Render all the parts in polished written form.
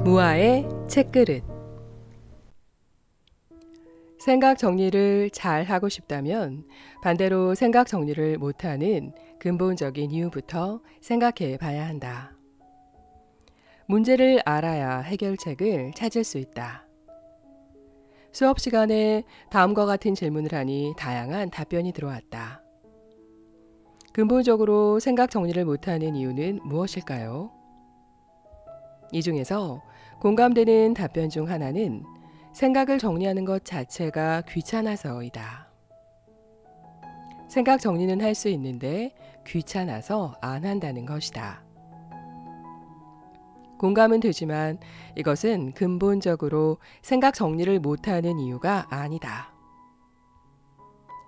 무아의 책그릇. 생각 정리를 잘 하고 싶다면 반대로 생각 정리를 못하는 근본적인 이유부터 생각해 봐야 한다. 문제를 알아야 해결책을 찾을 수 있다. 수업 시간에 다음과 같은 질문을 하니 다양한 답변이 들어왔다. 근본적으로 생각 정리를 못하는 이유는 무엇일까요? 이 중에서 공감되는 답변 중 하나는 생각을 정리하는 것 자체가 귀찮아서이다. 생각 정리는 할 수 있는데 귀찮아서 안 한다는 것이다. 공감은 되지만 이것은 근본적으로 생각 정리를 못하는 이유가 아니다.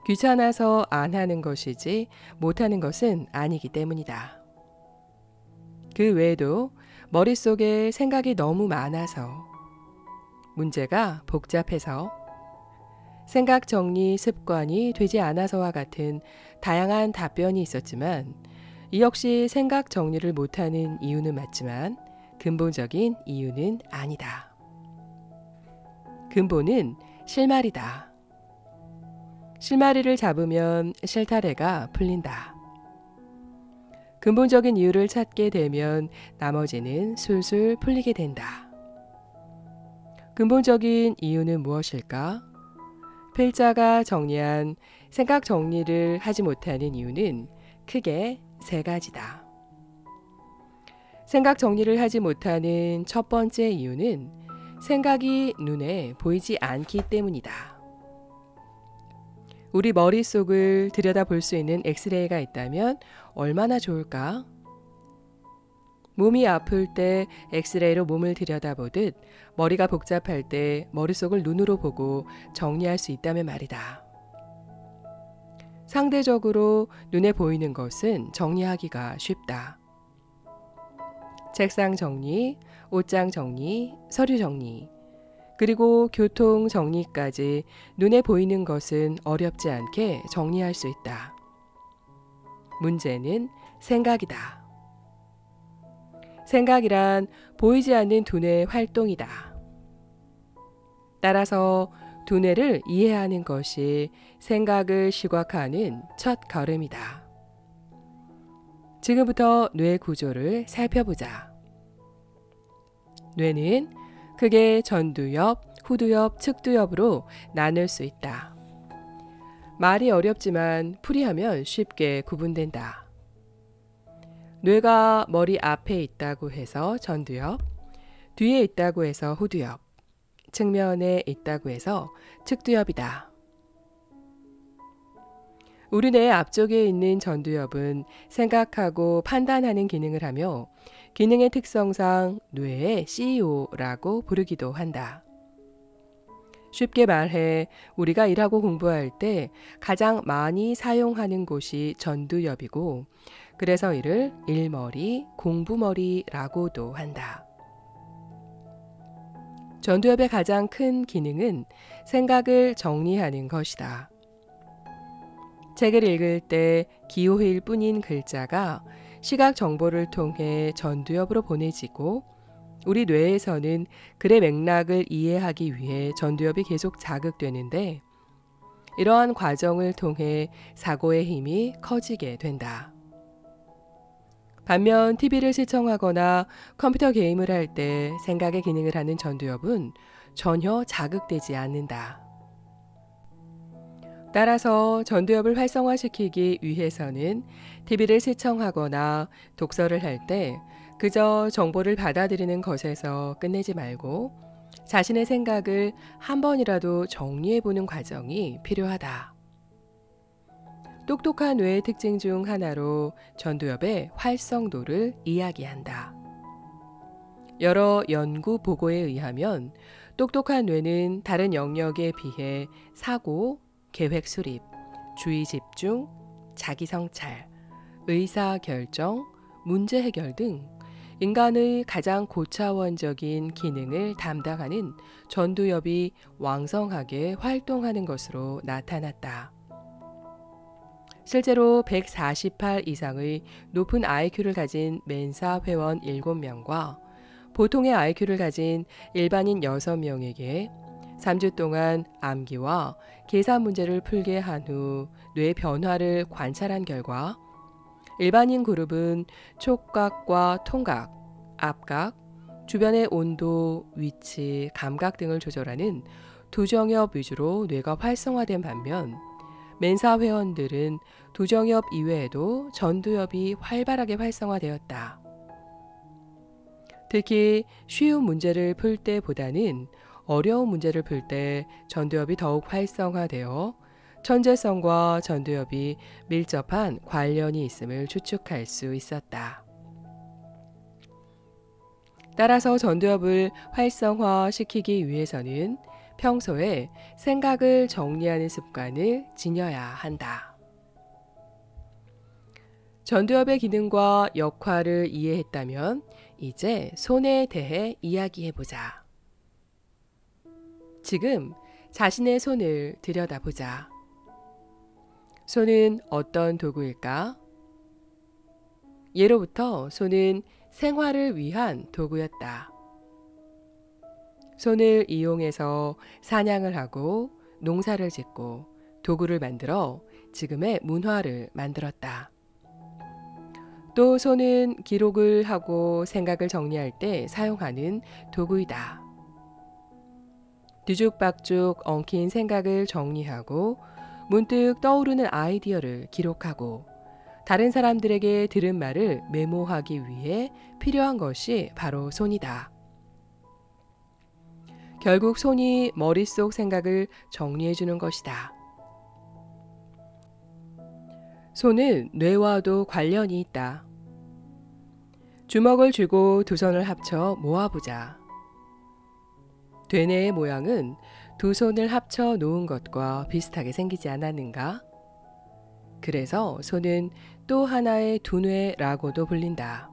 귀찮아서 안 하는 것이지 못하는 것은 아니기 때문이다. 그 외에도 머릿속에 생각이 너무 많아서, 문제가 복잡해서, 생각 정리 습관이 되지 않아서와 같은 다양한 답변이 있었지만 이 역시 생각 정리를 못하는 이유는 맞지만 근본적인 이유는 아니다. 근본은 실마리다. 실마리를 잡으면 실타래가 풀린다. 근본적인 이유를 찾게 되면 나머지는 술술 풀리게 된다. 근본적인 이유는 무엇일까? 필자가 정리한 생각 정리를 하지 못하는 이유는 크게 세 가지다. 생각 정리를 하지 못하는 첫 번째 이유는 생각이 눈에 보이지 않기 때문이다. 우리 머릿속을 들여다볼 수 있는 엑스레이가 있다면 얼마나 좋을까? 몸이 아플 때 엑스레이로 몸을 들여다보듯 머리가 복잡할 때 머릿속을 눈으로 보고 정리할 수 있다면 말이다. 상대적으로 눈에 보이는 것은 정리하기가 쉽다. 책상 정리, 옷장 정리, 서류 정리, 그리고 교통 정리까지 눈에 보이는 것은 어렵지 않게 정리할 수 있다. 문제는 생각이다. 생각이란 보이지 않는 두뇌의 활동이다. 따라서 두뇌를 이해하는 것이 생각을 시각화하는 첫 걸음이다. 지금부터 뇌 구조를 살펴보자. 뇌는 크게 전두엽, 후두엽, 측두엽으로 나눌 수 있다. 말이 어렵지만 풀이하면 쉽게 구분된다. 뇌가 머리 앞에 있다고 해서 전두엽, 뒤에 있다고 해서 후두엽, 측면에 있다고 해서 측두엽이다. 우리 뇌 앞쪽에 있는 전두엽은 생각하고 판단하는 기능을 하며 기능의 특성상 뇌의 CEO라고 부르기도 한다. 쉽게 말해 우리가 일하고 공부할 때 가장 많이 사용하는 곳이 전두엽이고 그래서 이를 일머리, 공부머리라고도 한다. 전두엽의 가장 큰 기능은 생각을 정리하는 것이다. 책을 읽을 때 기호일 뿐인 글자가 시각 정보를 통해 전두엽으로 보내지고 우리 뇌에서는 글의 맥락을 이해하기 위해 전두엽이 계속 자극되는데 이러한 과정을 통해 사고의 힘이 커지게 된다. 반면 TV를 시청하거나 컴퓨터 게임을 할 때 생각의 기능을 하는 전두엽은 전혀 자극되지 않는다. 따라서 전두엽을 활성화시키기 위해서는 TV를 시청하거나 독서를 할 때 그저 정보를 받아들이는 것에서 끝내지 말고 자신의 생각을 한 번이라도 정리해보는 과정이 필요하다. 똑똑한 뇌의 특징 중 하나로 전두엽의 활성도를 이야기한다. 여러 연구 보고에 의하면 똑똑한 뇌는 다른 영역에 비해 사고, 계획 수립, 주의 집중, 자기 성찰, 의사 결정, 문제 해결 등 인간의 가장 고차원적인 기능을 담당하는 전두엽이 왕성하게 활동하는 것으로 나타났다. 실제로 148 이상의 높은 IQ를 가진 멘사 회원 7명과 보통의 IQ를 가진 일반인 6명에게 3주 동안 암기와 계산 문제를 풀게 한 후 뇌 변화를 관찰한 결과 일반인 그룹은 촉각과 통각, 압각, 주변의 온도, 위치, 감각 등을 조절하는 두정엽 위주로 뇌가 활성화된 반면 멘사 회원들은 두정엽 이외에도 전두엽이 활발하게 활성화되었다. 특히 쉬운 문제를 풀 때보다는 어려운 문제를 풀 때 전두엽이 더욱 활성화되어 천재성과 전두엽이 밀접한 관련이 있음을 추측할 수 있었다. 따라서 전두엽을 활성화시키기 위해서는 평소에 생각을 정리하는 습관을 지녀야 한다. 전두엽의 기능과 역할을 이해했다면 이제 손에 대해 이야기해보자. 지금 자신의 손을 들여다보자. 손은 어떤 도구일까? 예로부터 손은 생활을 위한 도구였다. 손을 이용해서 사냥을 하고 농사를 짓고 도구를 만들어 지금의 문화를 만들었다. 또 손은 기록을 하고 생각을 정리할 때 사용하는 도구이다. 뒤죽박죽 엉킨 생각을 정리하고 문득 떠오르는 아이디어를 기록하고 다른 사람들에게 들은 말을 메모하기 위해 필요한 것이 바로 손이다. 결국 손이 머릿속 생각을 정리해주는 것이다. 손은 뇌와도 관련이 있다. 주먹을 쥐고 두 손을 합쳐 모아보자. 되뇌의 모양은 두 손을 합쳐 놓은 것과 비슷하게 생기지 않았는가? 그래서 손은 또 하나의 두뇌라고도 불린다.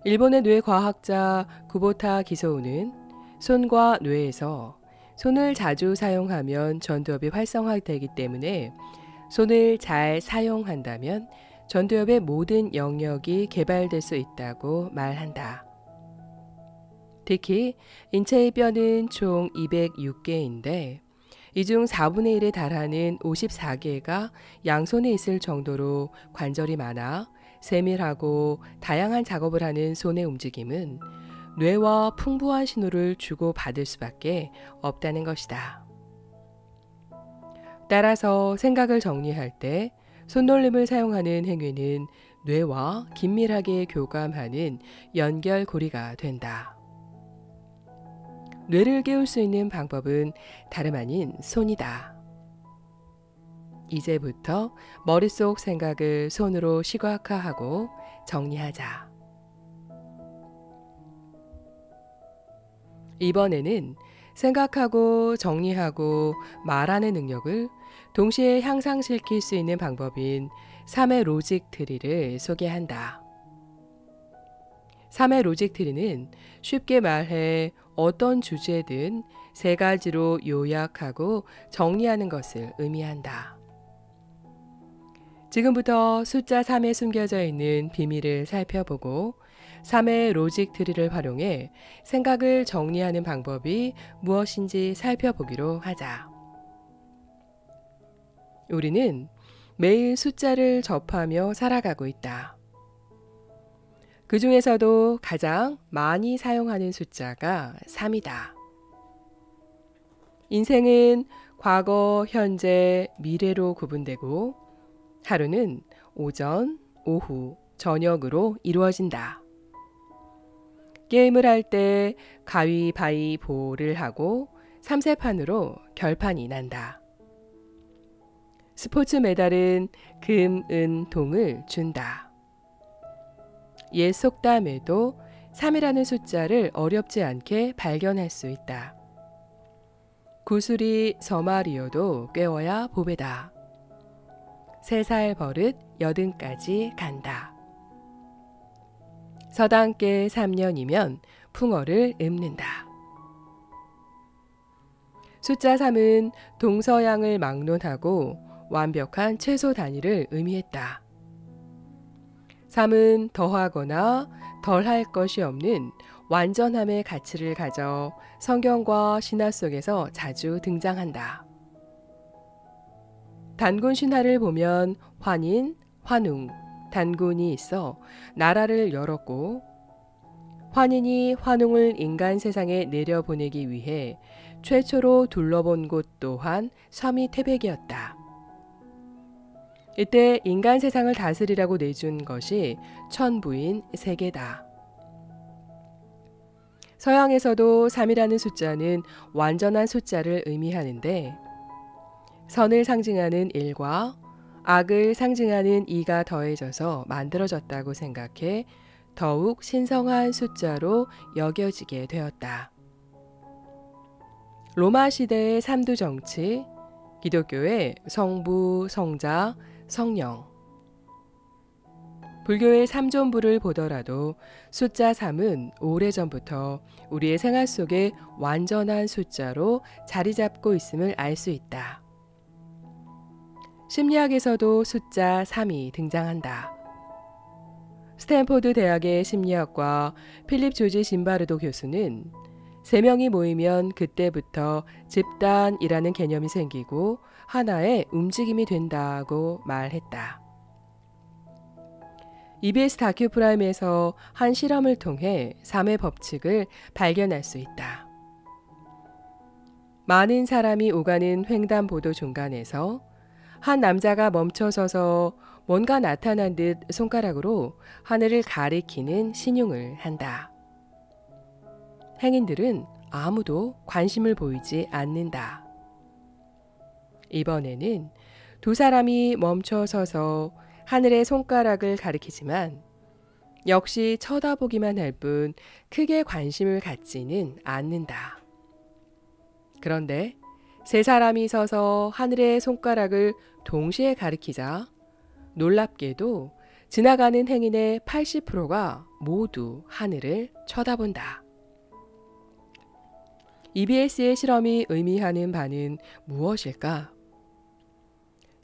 일본의 뇌과학자 구보타 기소우는 손과 뇌에서 손을 자주 사용하면 전두엽이 활성화되기 때문에 손을 잘 사용한다면 전두엽의 모든 영역이 개발될 수 있다고 말한다. 특히 인체의 뼈는 총 206개인데 이 중 4분의 1에 달하는 54개가 양손에 있을 정도로 관절이 많아 세밀하고 다양한 작업을 하는 손의 움직임은 뇌와 풍부한 신호를 주고받을 수밖에 없다는 것이다. 따라서 생각을 정리할 때 손놀림을 사용하는 행위는 뇌와 긴밀하게 교감하는 연결고리가 된다. 뇌를 깨울 수 있는 방법은 다름 아닌 손이다. 이제부터 머릿속 생각을 손으로 시각화하고 정리하자. 이번에는 생각하고 정리하고 말하는 능력을 동시에 향상시킬 수 있는 방법인 3의 로직 트리를 소개한다. 3의 로직 트리는 쉽게 말해 어떤 주제든 3가지로 요약하고 정리하는 것을 의미한다. 지금부터 숫자 3에 숨겨져 있는 비밀을 살펴보고 3의 로직 트리를 활용해 생각을 정리하는 방법이 무엇인지 살펴보기로 하자. 우리는 매일 숫자를 접하며 살아가고 있다. 그 중에서도 가장 많이 사용하는 숫자가 3이다. 인생은 과거, 현재, 미래로 구분되고 하루는 오전, 오후, 저녁으로 이루어진다. 게임을 할 때 가위바위보를 하고 3세판으로 결판이 난다. 스포츠 메달은 금, 은, 동을 준다. 옛 속담에도 3이라는 숫자를 어렵지 않게 발견할 수 있다. 구슬이 서말이어도 꿰어야 보배다. 3살 버릇 80까지 간다. 서당께 3년이면 풍어를 읊는다. 숫자 3은 동서양을 막론하고 완벽한 최소 단위를 의미했다. 3은 더하거나 덜할 것이 없는 완전함의 가치를 가져 성경과 신화 속에서 자주 등장한다. 단군 신화를 보면 환인, 환웅, 단군이 있어 나라를 열었고 환인이 환웅을 인간 세상에 내려보내기 위해 최초로 둘러본 곳 또한 섬이 태백이었다. 이때 인간 세상을 다스리라고 내준 것이 천부인 세계다. 서양에서도 3이라는 숫자는 완전한 숫자를 의미하는데 선을 상징하는 1과 악을 상징하는 2가 더해져서 만들어졌다고 생각해 더욱 신성한 숫자로 여겨지게 되었다. 로마 시대의 3두 정치, 기독교의 성부, 성자, 성령, 불교의 삼존부를 보더라도 숫자 3은 오래전부터 우리의 생활 속에 완전한 숫자로 자리 잡고 있음을 알 수 있다. 심리학에서도 숫자 3이 등장한다. 스탠포드 대학의 심리학과 필립 조지 짐바르도 교수는 3명이 모이면 그때부터 집단이라는 개념이 생기고 하나의 움직임이 된다고 말했다. EBS 다큐 프라임에서 한 실험을 통해 3의 법칙을 발견할 수 있다. 많은 사람이 오가는 횡단보도 중간에서 한 남자가 멈춰서서 뭔가 나타난 듯 손가락으로 하늘을 가리키는 신용을 한다. 행인들은 아무도 관심을 보이지 않는다. 이번에는 2 사람이 멈춰서서 하늘에 손가락을 가리키지만 역시 쳐다보기만 할 뿐 크게 관심을 갖지는 않는다. 그런데 3 사람이 서서 하늘에 손가락을 동시에 가리키자 놀랍게도 지나가는 행인의 80%가 모두 하늘을 쳐다본다. EBS의 실험이 의미하는 바는 무엇일까?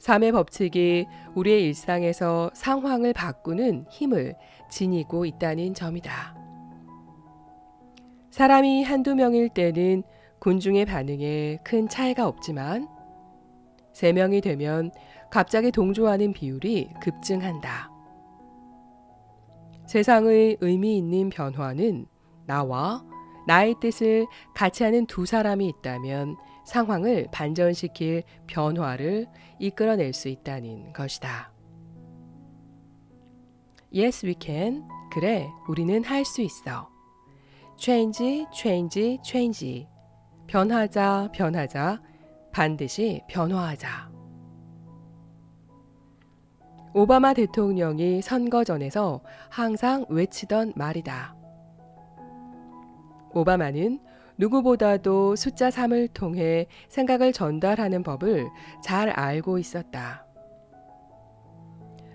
3의 법칙이 우리의 일상에서 상황을 바꾸는 힘을 지니고 있다는 점이다. 사람이 한두 명일 때는 군중의 반응에 큰 차이가 없지만 3명이 되면 갑자기 동조하는 비율이 급증한다. 세상의 의미 있는 변화는 나와 나의 뜻을 같이 하는 2 사람이 있다면 상황을 반전시킬 변화를 이끌어낼 수 있다는 것이다. Yes, we can. 그래, 우리는 할 수 있어. Change, change, change. 변하자, 변하자. 반드시 변화하자. 오바마 대통령이 선거 전에서 항상 외치던 말이다. 오바마는 누구보다도 숫자 3을 통해 생각을 전달하는 법을 잘 알고 있었다.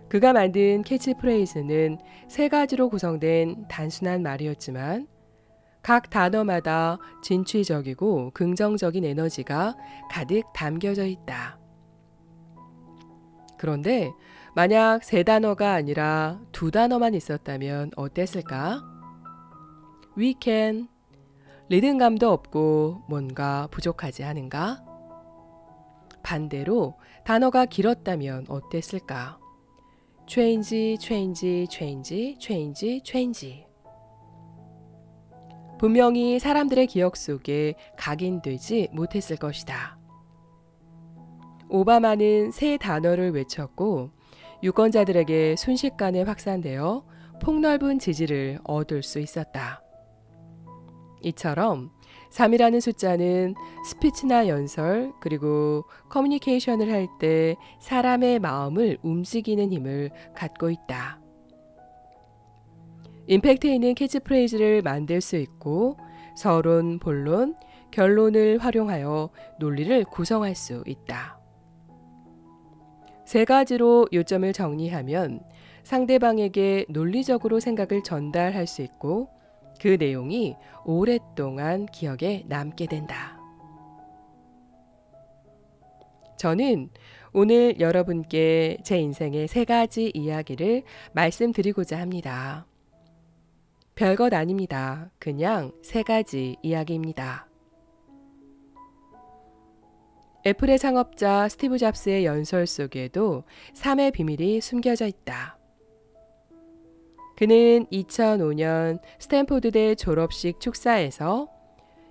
그가 만든 캐치프레이즈는 3가지로 구성된 단순한 말이었지만 각 단어마다 진취적이고 긍정적인 에너지가 가득 담겨져 있다. 그런데 만약 3단어가 아니라 2단어만 있었다면 어땠을까? We can. 리듬감도 없고 뭔가 부족하지 않은가? 반대로 단어가 길었다면 어땠을까? change, change, change, change, change. 분명히 사람들의 기억 속에 각인되지 못했을 것이다. 오바마는 3 단어를 외쳤고 유권자들에게 순식간에 확산되어 폭넓은 지지를 얻을 수 있었다. 이처럼 3이라는 숫자는 스피치나 연설 그리고 커뮤니케이션을 할 때 사람의 마음을 움직이는 힘을 갖고 있다. 임팩트 있는 캐치프레이즈를 만들 수 있고 서론, 본론, 결론을 활용하여 논리를 구성할 수 있다. 3가지로 요점을 정리하면 상대방에게 논리적으로 생각을 전달할 수 있고 그 내용이 오랫동안 기억에 남게 된다. 저는 오늘 여러분께 제 인생의 3가지 이야기를 말씀드리고자 합니다. 별것 아닙니다. 그냥 3가지 이야기입니다. 애플의 창업자 스티브 잡스의 연설 속에도 3의 비밀이 숨겨져 있다. 그는 2005년 스탠포드대 졸업식 축사에서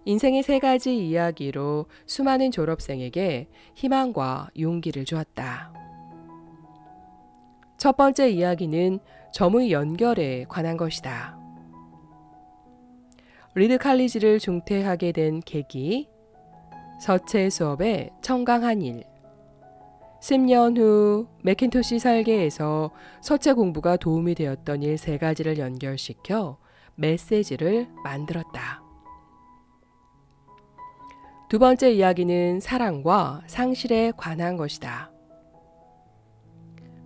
인생의 3가지 이야기로 수많은 졸업생에게 희망과 용기를 주었다. 첫 번째 이야기는 점의 연결에 관한 것이다. 리드 칼리지를 중퇴하게 된 계기, 서체 수업에 청강한 일, 10년 후 매킨토시 설계에서 서체 공부가 도움이 되었던 일 3가지를 연결시켜 메시지를 만들었다. 두 번째 이야기는 사랑과 상실에 관한 것이다.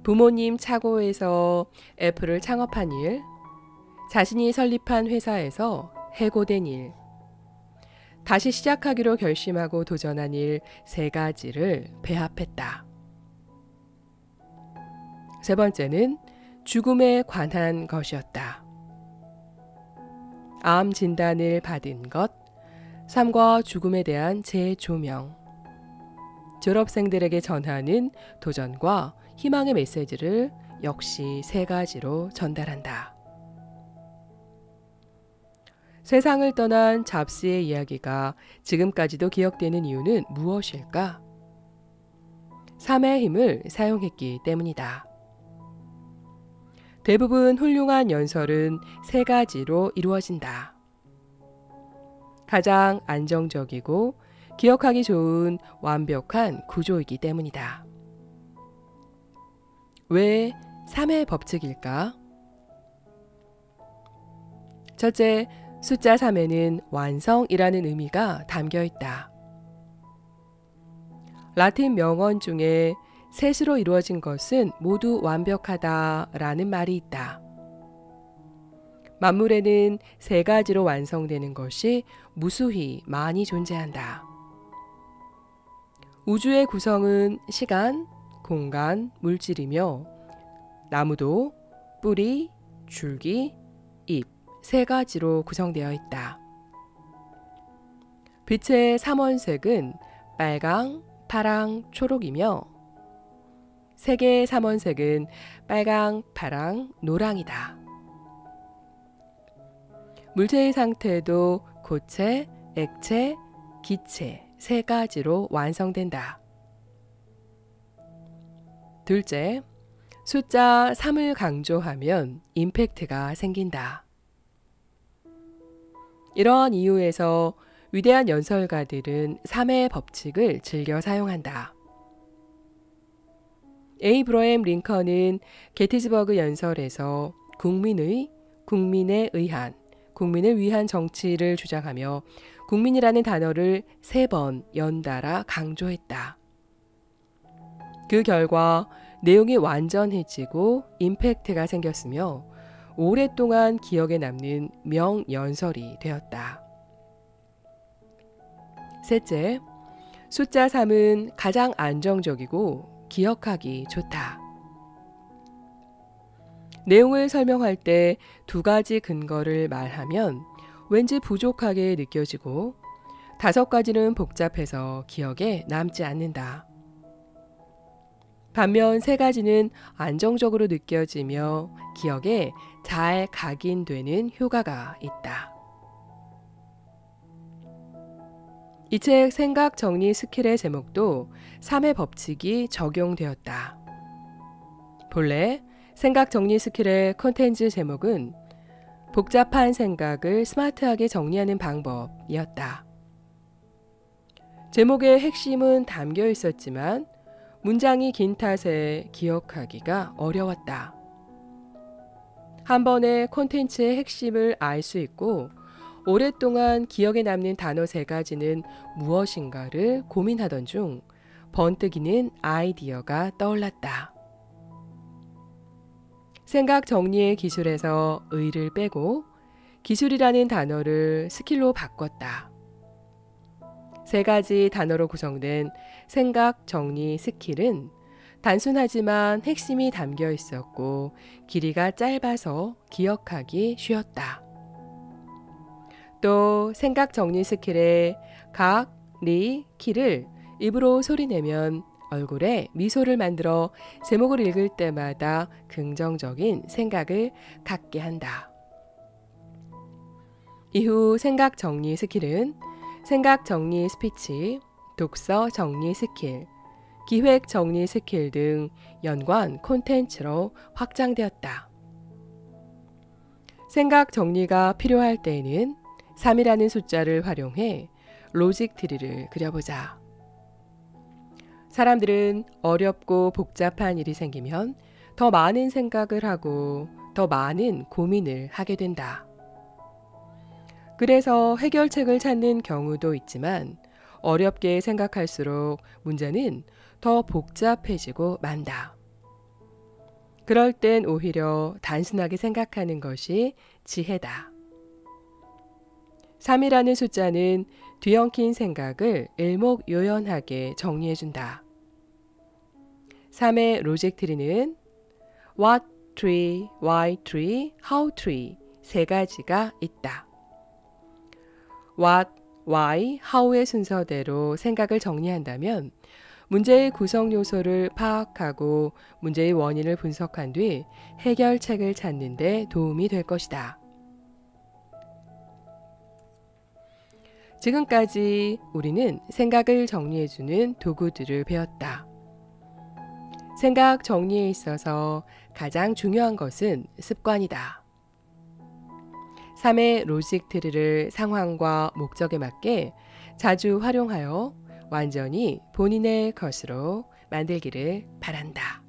부모님 차고에서 애플을 창업한 일, 자신이 설립한 회사에서 해고된 일, 다시 시작하기로 결심하고 도전한 일 3가지를 배합했다. 세 번째는 죽음에 관한 것이었다. 암 진단을 받은 것, 삶과 죽음에 대한 재조명, 졸업생들에게 전하는 도전과 희망의 메시지를 역시 3가지로 전달한다. 세상을 떠난 잡스의 이야기가 지금까지도 기억되는 이유는 무엇일까? 3의 힘을 사용했기 때문이다. 대부분 훌륭한 연설은 3가지로 이루어진다. 가장 안정적이고 기억하기 좋은 완벽한 구조이기 때문이다. 왜 3의 법칙일까? 첫째, 숫자 3에는 완성이라는 의미가 담겨 있다. 라틴 명언 중에 셋으로 이루어진 것은 모두 완벽하다라는 말이 있다. 만물에는 3가지로 완성되는 것이 무수히 많이 존재한다. 우주의 구성은 시간, 공간, 물질이며 나무도 뿌리, 줄기, 잎 3가지로 구성되어 있다. 빛의 3원색은 빨강, 파랑, 초록이며 색의 3원색은 빨강, 파랑, 노랑이다. 물체의 상태도 고체, 액체, 기체 3가지로 완성된다. 둘째, 숫자 3을 강조하면 임팩트가 생긴다. 이러한 이유에서 위대한 연설가들은 3의 법칙을 즐겨 사용한다. 에이브러햄 링컨은 게티즈버그 연설에서 국민에 의한, 국민을 위한 정치를 주장하며 국민이라는 단어를 3번 연달아 강조했다. 그 결과 내용이 완전해지고 임팩트가 생겼으며 오랫동안 기억에 남는 명연설이 되었다. 셋째, 숫자 3은 가장 안정적이고 기억하기 좋다. 내용을 설명할 때 2가지 근거를 말하면 왠지 부족하게 느껴지고 5가지는 복잡해서 기억에 남지 않는다. 반면 3가지는 안정적으로 느껴지며 기억에 잘 각인되는 효과가 있다. 이 책 생각 정리 스킬의 제목도 3의 법칙이 적용되었다. 본래 생각 정리 스킬의 콘텐츠 제목은 복잡한 생각을 스마트하게 정리하는 방법이었다. 제목의 핵심은 담겨 있었지만 문장이 긴 탓에 기억하기가 어려웠다. 한 번에 콘텐츠의 핵심을 알 수 있고 오랫동안 기억에 남는 단어 3가지는 무엇인가를 고민하던 중 번뜩이는 아이디어가 떠올랐다. 생각 정리의 기술에서 의를 빼고 기술이라는 단어를 스킬로 바꿨다. 3가지 단어로 구성된 생각 정리 스킬은 단순하지만 핵심이 담겨 있었고 길이가 짧아서 기억하기 쉬웠다. 또 생각 정리 스킬에 각, 리, 키를 입으로 소리내면 얼굴에 미소를 만들어 제목을 읽을 때마다 긍정적인 생각을 갖게 한다. 이후 생각 정리 스킬은 생각 정리 스피치, 독서 정리 스킬, 기획 정리 스킬 등 연관 콘텐츠로 확장되었다. 생각 정리가 필요할 때에는 3이라는 숫자를 활용해 로직 트리를 그려보자. 사람들은 어렵고 복잡한 일이 생기면 더 많은 생각을 하고 더 많은 고민을 하게 된다. 그래서 해결책을 찾는 경우도 있지만 어렵게 생각할수록 문제는 더 복잡해지고 만다. 그럴 땐 오히려 단순하게 생각하는 것이 지혜다. 3이라는 숫자는 뒤엉킨 생각을 일목요연하게 정리해준다. 3의 로직 트리는 What tree, Why tree, How tree 세 가지가 있다. What, Why, How의 순서대로 생각을 정리한다면 문제의 구성 요소를 파악하고 문제의 원인을 분석한 뒤 해결책을 찾는 데 도움이 될 것이다. 지금까지 우리는 생각을 정리해주는 도구들을 배웠다. 생각 정리에 있어서 가장 중요한 것은 습관이다. 3의 로직 트리를 상황과 목적에 맞게 자주 활용하여 완전히 본인의 것으로 만들기를 바란다.